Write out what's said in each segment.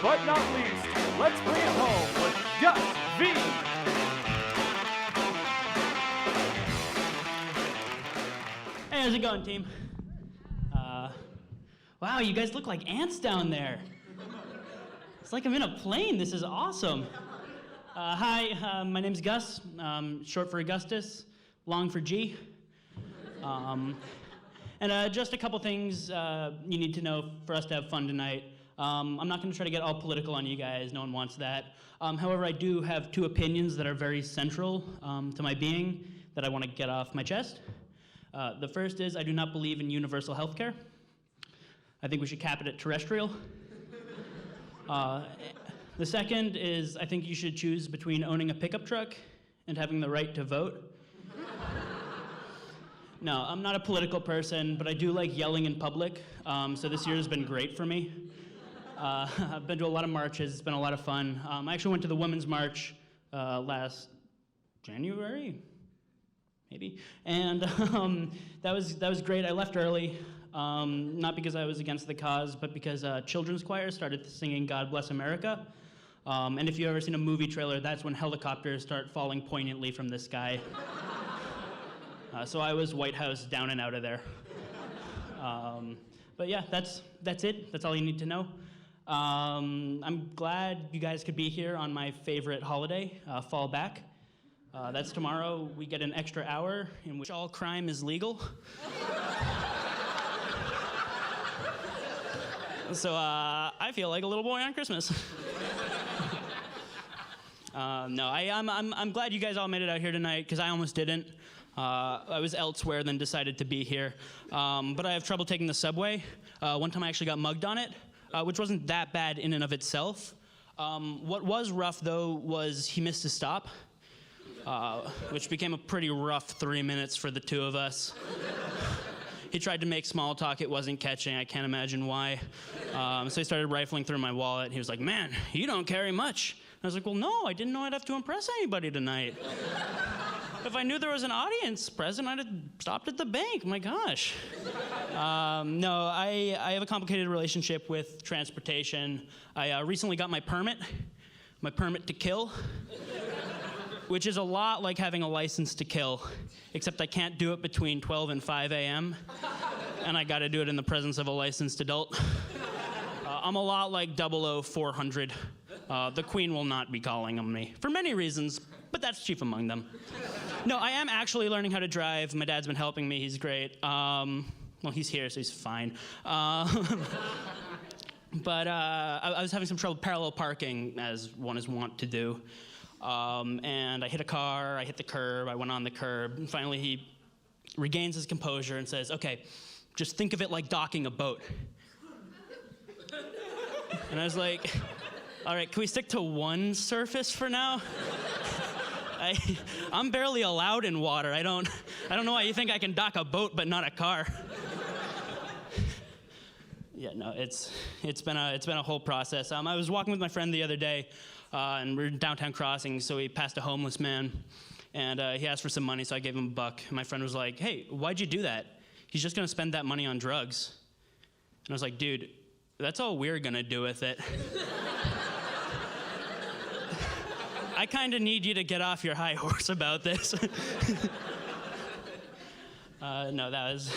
but not least, let's bring it home with Gus V. Hey, how's it going, team? Wow, you guys look like ants down there. It's like I'm in a plane. This is awesome. Hi, my name's Gus, short for Augustus, long for G. And just a couple things you need to know for us to have fun tonight. I'm not going to try to get all political on you guys. No one wants that. However, I do have two opinions that are very central to my being that I want to get off my chest. The first is I do not believe in universal health care. I think we should cap it at terrestrial. The second is I think you should choose between owning a pickup truck and having the right to vote. No, I'm not a political person, but I do like yelling in public, so this year has been great for me. I've been to a lot of marches. It's been a lot of fun. I actually went to the Women's March last January, maybe, and that was great. I left early, not because I was against the cause, but because children's choir started singing "God Bless America." And if you've ever seen a movie trailer, that's when helicopters start falling poignantly from the sky. So I was White House down and out of there. But yeah, that's it. That's all you need to know. I'm glad you guys could be here on my favorite holiday, Fall Back. That's tomorrow. We get an extra hour in which all crime is legal. So I feel like a little boy on Christmas. No, I'm glad you guys all made it out here tonight, because I almost didn't. I was elsewhere, then decided to be here. But I have trouble taking the subway. One time I actually got mugged on it, which wasn't that bad in and of itself. What was rough, though, was he missed his stop, which became a pretty rough 3 minutes for the two of us. He tried to make small talk. It wasn't catching. I can't imagine why. So he started rifling through my wallet. He was like, "Man, you don't carry much." I was like, "Well, no, I didn't know I'd have to impress anybody tonight. If I knew there was an audience present, I'd have stopped at the bank. My gosh." No, I have a complicated relationship with transportation. I recently got my permit to kill, which is a lot like having a license to kill, except I can't do it between 12 and 5 a.m., and I gotta do it in the presence of a licensed adult. I'm a lot like 00400. The Queen will not be calling on me, for many reasons, but that's chief among them. No, I am actually learning how to drive. My dad's been helping me. He's great. Well, he's here, so he's fine. But I was having some trouble parallel parking, as one is wont to do. And I hit a car, I hit the curb, I went on the curb, and finally he regains his composure and says, "Okay, just think of it like docking a boat." And I was like, "All right, can we stick to one surface for now?" I'm barely allowed in water. I don't know why you think I can dock a boat but not a car. Yeah, no, it's been a whole process. I was walking with my friend the other day, and we're in downtown crossing, so we passed a homeless man, and he asked for some money, so I gave him $1. And my friend was like, "Hey, why'd you do that? He's just gonna spend that money on drugs." And I was like, "Dude, that's all we're gonna do with it." I kind of need you to get off your high horse about this. No, that was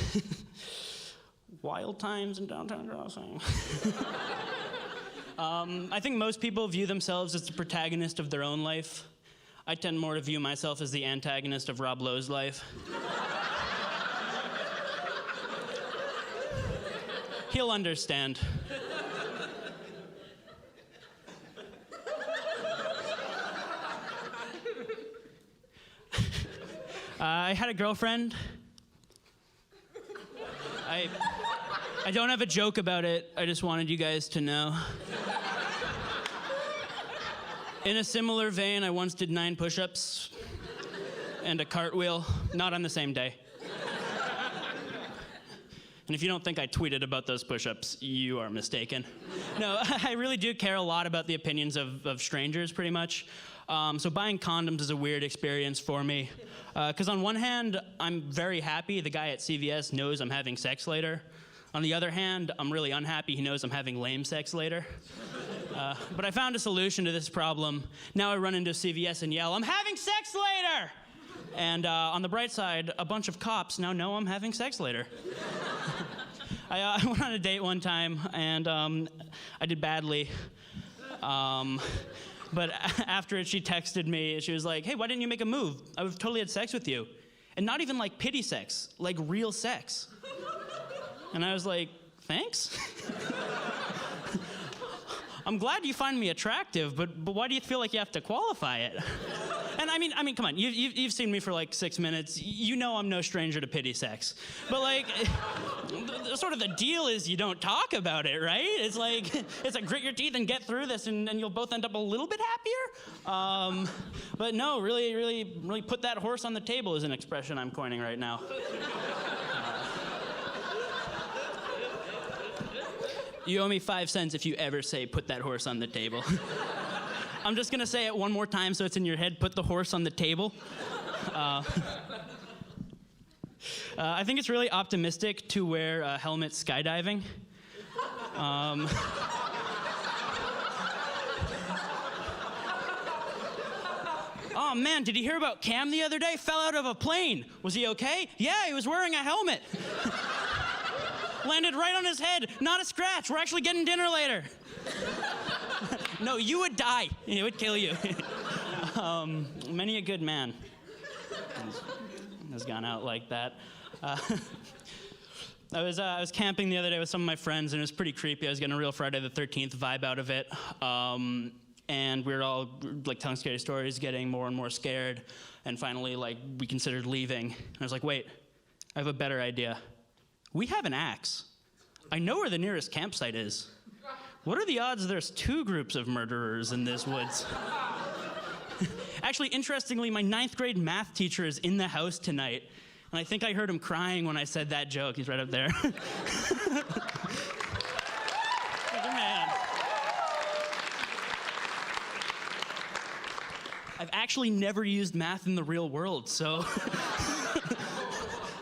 wild times in downtown crossing. I think most people view themselves as the protagonist of their own life. I tend more to view myself as the antagonist of Rob Lowe's life. He'll understand. I had a girlfriend. I don't have a joke about it. I just wanted you guys to know. In a similar vein, I once did 9 push-ups and a cartwheel, not on the same day. And if you don't think I tweeted about those push-ups, you are mistaken. No, I really do care a lot about the opinions of strangers, pretty much. So buying condoms is a weird experience for me. Because on one hand, I'm very happy the guy at CVS knows I'm having sex later. On the other hand, I'm really unhappy he knows I'm having lame sex later. But I found a solution to this problem. Now I run into CVS and yell, "I'm having sex later!" And on the bright side, a bunch of cops now know I'm having sex later. I went on a date one time, and I did badly. But after it, she texted me. She was like, "Hey, why didn't you make a move? I would have totally had sex with you." And not even like pity sex, like real sex. And I was like, "Thanks?" I'm glad you find me attractive, but why do you feel like you have to qualify it? And I mean, come on, you've seen me for like 6 minutes. You know I'm no stranger to pity sex. But like, sort of the deal is you don't talk about it, right? It's like grit your teeth and get through this, and you'll both end up a little bit happier. But no, really put that horse on the table is an expression I'm coining right now. You owe me 5 cents if you ever say, "Put that horse on the table." I'm just gonna say it one more time so it's in your head. Put the horse on the table. I think it's really optimistic to wear a helmet skydiving. Oh man, did you hear about Cam the other day? Fell out of a plane. Was he okay? Yeah, he was wearing a helmet. Landed right on his head. Not a scratch. We're actually getting dinner later. No, you would die. It would kill you. Many a good man has gone out like that. I was camping the other day with some of my friends, and it was pretty creepy. I was getting a real Friday the 13th vibe out of it. And we were all like telling scary stories, getting more and more scared. And finally, like, we considered leaving. And I was like, wait, I have a better idea. We have an axe. I know where the nearest campsite is. What are the odds there's 2 groups of murderers in this woods? Actually, interestingly, my 9th grade math teacher is in the house tonight. And I think I heard him crying when I said that joke. He's right up there. Good man. I've actually never used math in the real world, so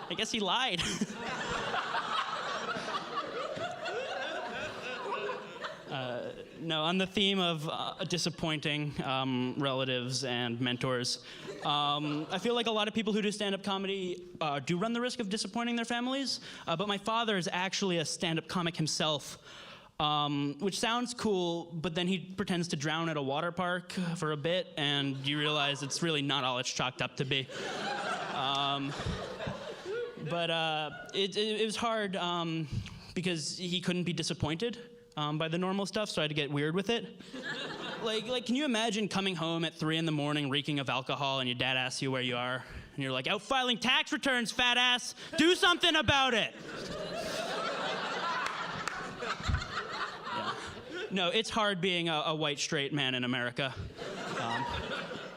I guess he lied. No, on the theme of disappointing relatives and mentors, I feel like a lot of people who do stand-up comedy do run the risk of disappointing their families, but my father is actually a stand-up comic himself, which sounds cool, but then he pretends to drown at a water park for a bit, and you realize it's really not all it's chalked up to be. But it was hard because he couldn't be disappointed by the normal stuff, so I had to get weird with it. Like, can you imagine coming home at 3 a.m. reeking of alcohol, and your dad asks you where you are, and you're like, "Out filing tax returns, fat ass. Do something about it." Yeah. No, it's hard being a white straight man in America,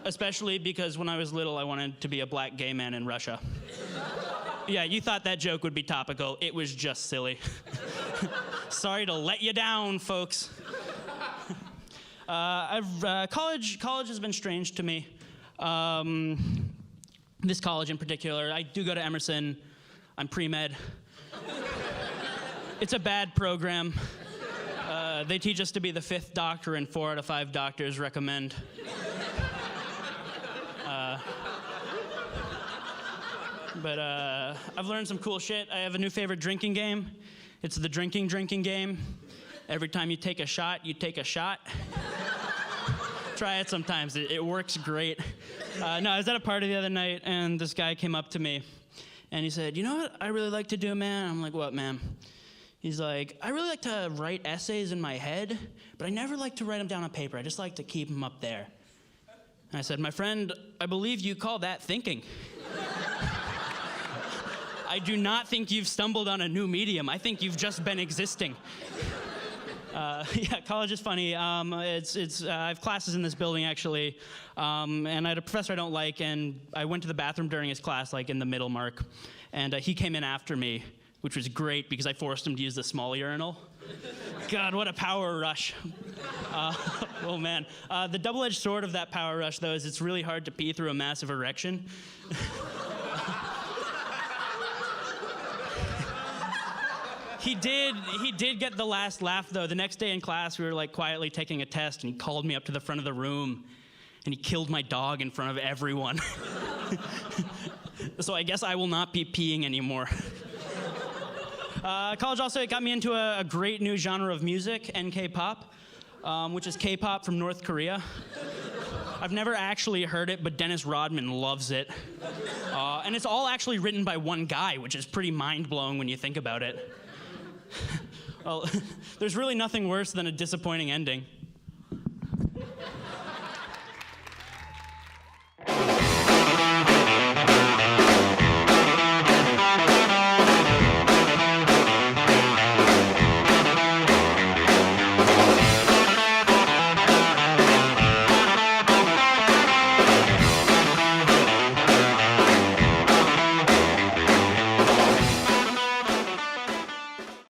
especially because when I was little, I wanted to be a black gay man in Russia. Yeah, you thought that joke would be topical. It was just silly. Sorry to let you down, folks. College has been strange to me. This college in particular. I do go to Emerson. I'm pre-med. It's a bad program. They teach us to be the 5th doctor, and 4 out of 5 doctors recommend. But I've learned some cool shit. I have a new favorite drinking game. It's the drinking game. Every time you take a shot, you take a shot. Try it sometimes. It works great. No, I was at a party the other night, and this guy came up to me, and he said, "You know what I really like to do, man?" I'm like, "What, man?" He's like, "I really like to write essays in my head, but I never like to write them down on paper. I just like to keep them up there." And I said, "My friend, I believe you call that thinking." I do not think you've stumbled on a new medium. I think you've just been existing. Yeah, college is funny. I have classes in this building, actually, and I had a professor I don't like, and I went to the bathroom during his class, like in the middle mark, and he came in after me, which was great because I forced him to use the small urinal. God, what a power rush. Oh, man. The double-edged sword of that power rush, though, is it's really hard to pee through a massive erection. He did get the last laugh, though. The next day in class, we were like quietly taking a test, and he called me up to the front of the room, and he killed my dog in front of everyone. So I guess I will not be peeing anymore. College also got me into a great new genre of music, NK-pop, which is K-pop from North Korea. I've never actually heard it, but Dennis Rodman loves it. And it's all actually written by one guy, which is pretty mind-blowing when you think about it. Well, there's really nothing worse than a disappointing ending.